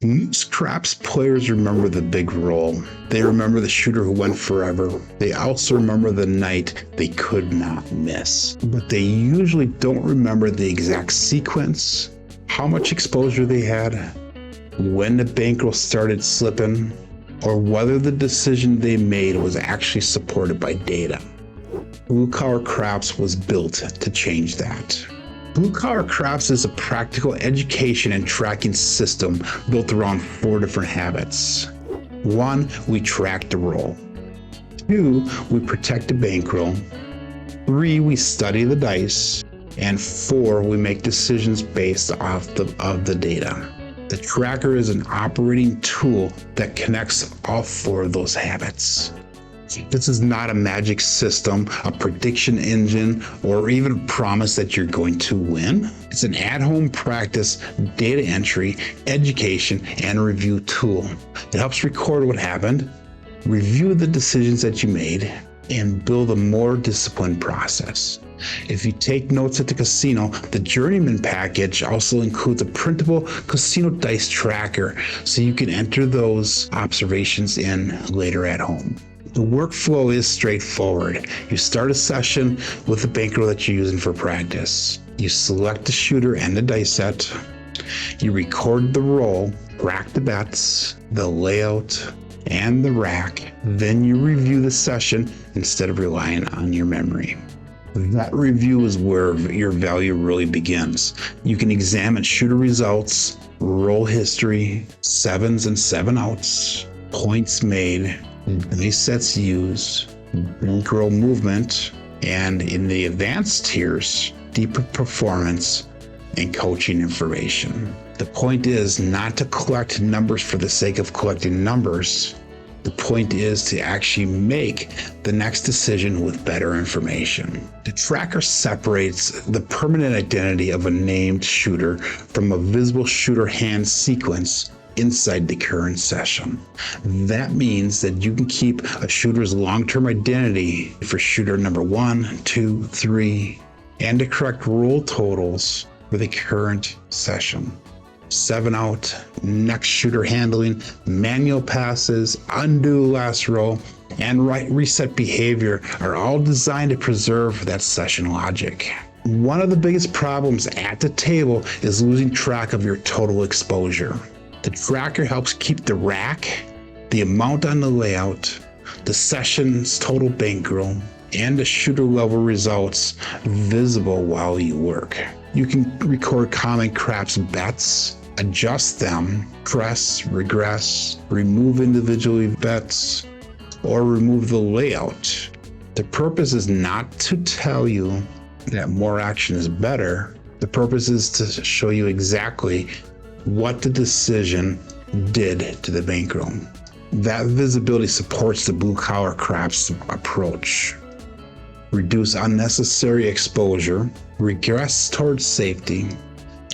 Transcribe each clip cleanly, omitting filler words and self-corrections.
Most craps players remember the big roll. They remember the shooter who went forever. They also remember the night they could not miss. But they usually don't remember the exact sequence, how much exposure they had, when the bankroll started slipping, or whether the decision they made was actually supported by data. Blue Collar Craps was built to change that. Blue Collar Craps is a practical education and tracking system built around 4 different habits. 1, we track the roll. 2, we protect the bankroll. 3, we study the dice. And 4, we make decisions based off of the data. The tracker is an operating tool that connects all 4 of those habits. This is not a magic system, a prediction engine, or even a promise that you're going to win. It's an at-home practice, data entry, education, and review tool. It helps record what happened, review the decisions that you made, and build a more disciplined process. If you take notes at the casino, the Journeyman package also includes a printable casino dice tracker, so you can enter those observations in later at home. The workflow is straightforward. You start a session with the bankroll that you're using for practice. You select the shooter and the dice set. You record the roll, track the bets, the layout, and the rack. Then you review the session instead of relying on your memory. That review is where your value really begins. You can examine shooter results, roll history, 7s and 7 outs, points made, dice sets used, bankroll movement, and in the advanced tiers, deeper performance and coaching information. The point is not to collect numbers for the sake of collecting numbers. The point is to actually make the next decision with better information. The tracker separates the permanent identity of a named shooter from a visible shooter hand sequence inside the current session. That means that you can keep a shooter's long-term identity for shooter number 1, 2, 3, and the correct roll totals for the current session. 7 out, next shooter handling, manual passes, undo last roll, and reset behavior are all designed to preserve that session logic. One of the biggest problems at the table is losing track of your total exposure. The tracker helps keep the rack, the amount on the layout, the session's total bankroll, and the shooter level results visible while you work. You can record common craps bets, adjust them, press, regress, remove individual bets, or remove the layout. The purpose is not to tell you that more action is better. The purpose is to show you exactly what the decision did to the bankroll. That visibility supports the blue collar craps approach. Reduce unnecessary exposure, regress towards safety,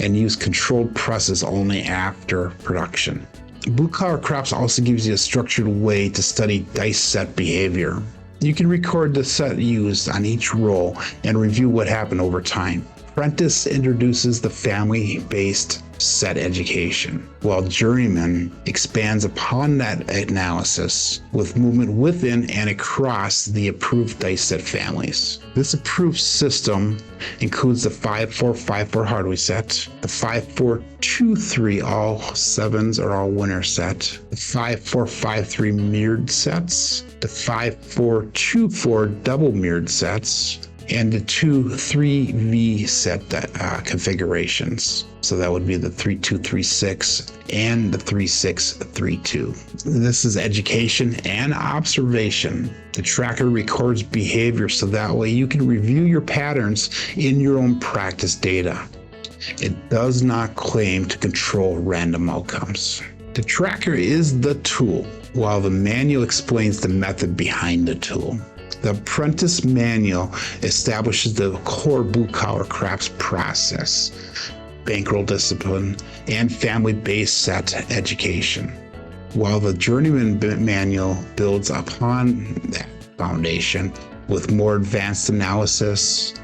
and use controlled presses only after production. Blue collar craps also gives you a structured way to study dice set behavior. You can record the set used on each roll and review what happened over time. Apprentice introduces the family-based set education, while Journeyman expands upon that analysis with movement within and across the approved dice set families. This approved system includes the 5-4-5-4 hardware set, the 5-4-2-3 all 7s or all winner set, the 5-4-5-3 mirrored sets, the 5-4-2-4 double mirrored sets, and the 2-3V set configurations. So that would be the 3-2-3-6 and the 3-6-3-2. This is education and observation. The tracker records behavior so that way you can review your patterns in your own practice data. It does not claim to control random outcomes. The tracker is the tool, while the manual explains the method behind the tool. The Apprentice Manual establishes the core blue collar craps process, bankroll discipline, and family-based set education, while the Journeyman Manual builds upon that foundation with more advanced analysis,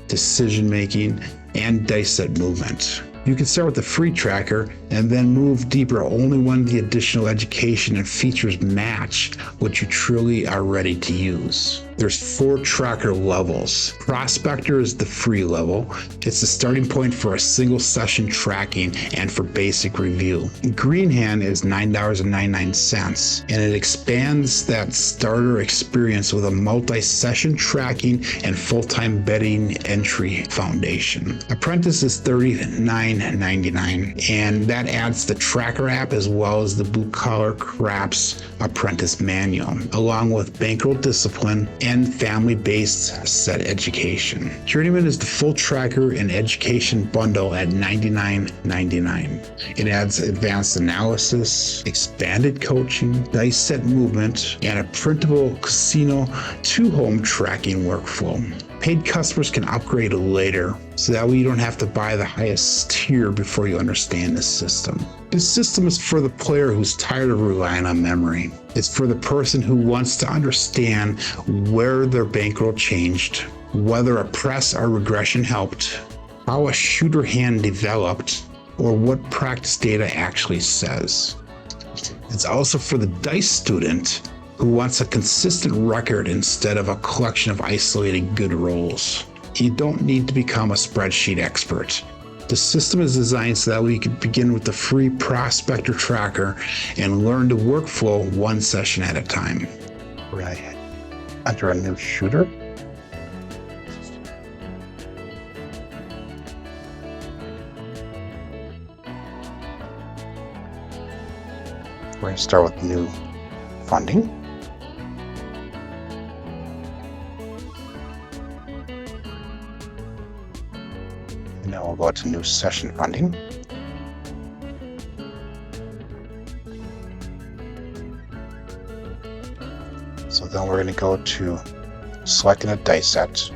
decision-making, and dice set movement. You can start with the free tracker and then move deeper only when the additional education and features match what you truly are ready to use. There's 4 tracker levels. Prospector is the free level. It's the starting point for a single session tracking and for basic review. Greenhand is $9.99, and it expands that starter experience with a multi-session tracking and full-time betting entry foundation. Apprentice is $39.99, and that adds the tracker app as well as the Blue Collar Craps Apprentice Manual, along with bankroll discipline and family-based set education. Journeyman is the full tracker and education bundle at $99.99. It adds advanced analysis, expanded coaching, dice set movement, and a printable casino to-home tracking workflow. Paid customers can upgrade later, so that way you don't have to buy the highest tier before you understand the system. This system is for the player who's tired of relying on memory. It's for the person who wants to understand where their bankroll changed, whether a press or regression helped, how a shooter hand developed, or what practice data actually says. It's also for the dice student who wants a consistent record instead of a collection of isolated good rolls. You don't need to become a spreadsheet expert. The system is designed so that we can begin with the free Prospector Tracker and learn the workflow one session at a time. We're going to enter a new shooter. We're going to start with new funding. Now we'll go to new session funding. So then we're going to go to selecting a dice set.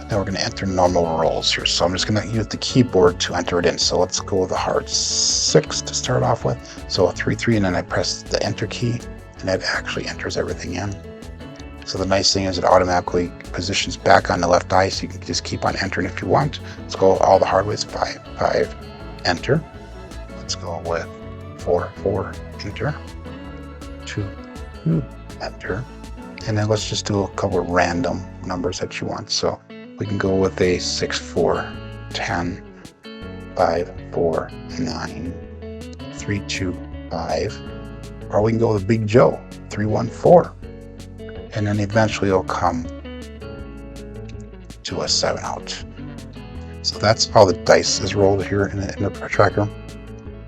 And then we're going to enter normal rolls here. So I'm just going to use the keyboard to enter it in. So let's go with a hard 6 to start off with. So a 3, 3, and then I press the enter key, and that actually enters everything in. So the nice thing is it automatically positions back on the left die, so you can just keep on entering if you want. Let's go all the hard ways. 5, 5, enter. Let's go with 4, 4, enter. 2, 2, enter. And then let's just do a couple of random numbers that you want. So we can go with a 6, 4, 10, 5, 4, 9, 3, 2, 5. Or we can go with Big Joe, 3, 1, 4. And then eventually it'll come to a 7 out. So that's how the dice is rolled here in the tracker.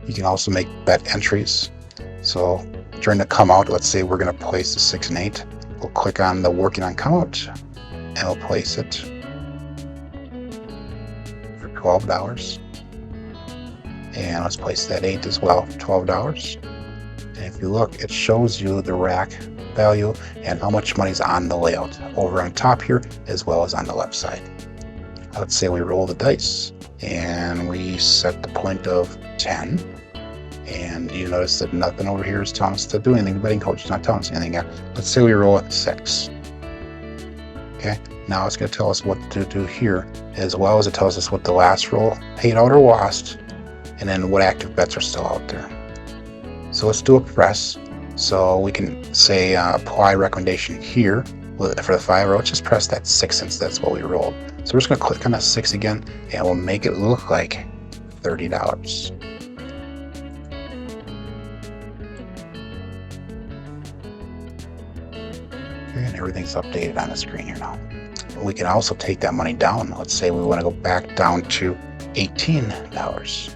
You can also make bet entries. So during the come out, let's say we're going to place the 6 and 8. We'll click on the working on come out and we'll place it for $12. And let's place that 8 as well for $12. And if you look, it shows you the rack value and how much money is on the layout over on top here as well as on the left side. Let's say we roll the dice and we set the point of 10, and you notice that nothing over here is telling us to do anything. The betting coach is not telling us anything yet. Let's say we roll at 6. Okay, now it's going to tell us what to do here, as well as it tells us what the last roll paid out or lost, and then what active bets are still out there. So let's do a press. So we can say apply recommendation here for the 5 row. Just press that 6 since that's what we rolled. So we're just going to click on that 6 again, and we'll make it look like $30. Okay, and everything's updated on the screen here now. We can also take that money down. Let's say we want to go back down to $18.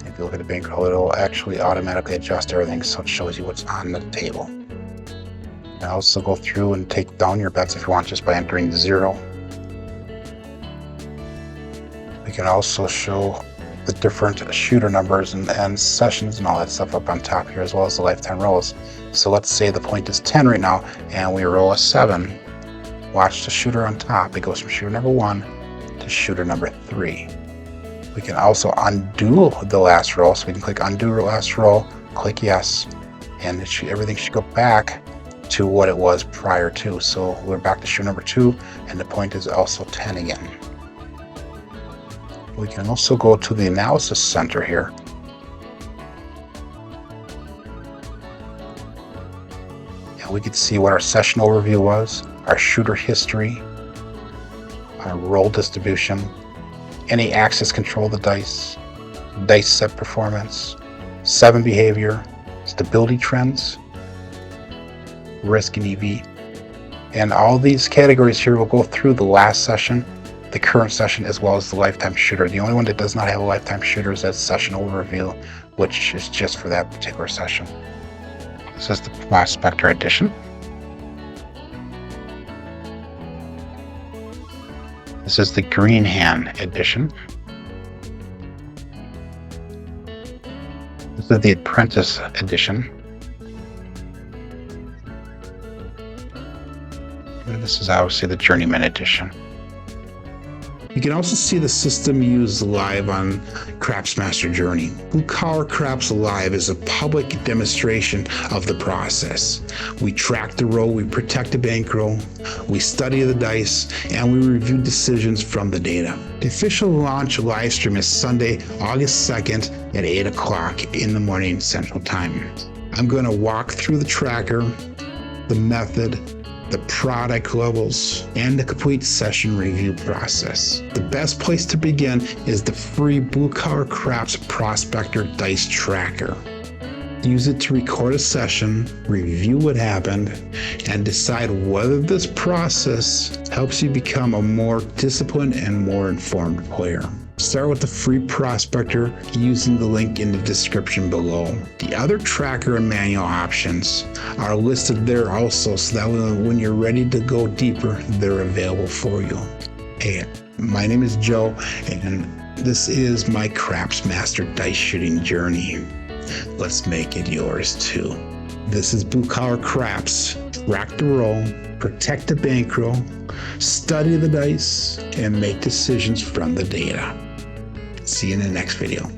If you look at the bankroll, it'll actually automatically adjust everything so it shows you what's on the table. You can also go through and take down your bets if you want, just by entering 0. We can also show the different shooter numbers and sessions and all that stuff up on top here, as well as the lifetime rolls. So let's say the point is 10 right now and we roll a 7. Watch the shooter on top. It goes from shooter number 1 to shooter number 3. We can also undo the last roll, so we can click undo last roll, click yes, and everything should go back to what it was prior to. So we're back to shooter number 2, and the point is also 10 again. We can also go to the analysis center here. And we can see what our session overview was, our shooter history, our roll distribution, any access control of the dice set performance, 7 behavior, stability trends, risk and EV. And all these categories here will go through the last session, the current session, as well as the lifetime shooter. The only one that does not have a lifetime shooter is that session overview, which is just for that particular session. This is the Prospector edition. This is the Greenhand edition. This is the Apprentice edition. And this is obviously the Journeyman edition. You can also see the system used live on Craps Master Journey. Blue Collar Craps Live is a public demonstration of the process. We track the roll, we protect the bankroll, we study the dice, and we review decisions from the data. The official launch live stream is Sunday, August 2nd at 8 o'clock in the morning Central Time. I'm going to walk through the tracker, the method, the product levels, and the complete session review process. The best place to begin is the free Blue Collar Craps Prospector Dice Tracker. Use it to record a session, review what happened, and decide whether this process helps you become a more disciplined and more informed player. Start with the free Prospector using the link in the description below. The other tracker and manual options are listed there also, so that when you're ready to go deeper, they're available for you. Hey, my name is Joe, and this is my Craps Master dice shooting journey. Let's make it yours too. This is Blue Collar Craps. Track the roll, protect the bankroll, study the dice, and make decisions from the data. See you in the next video.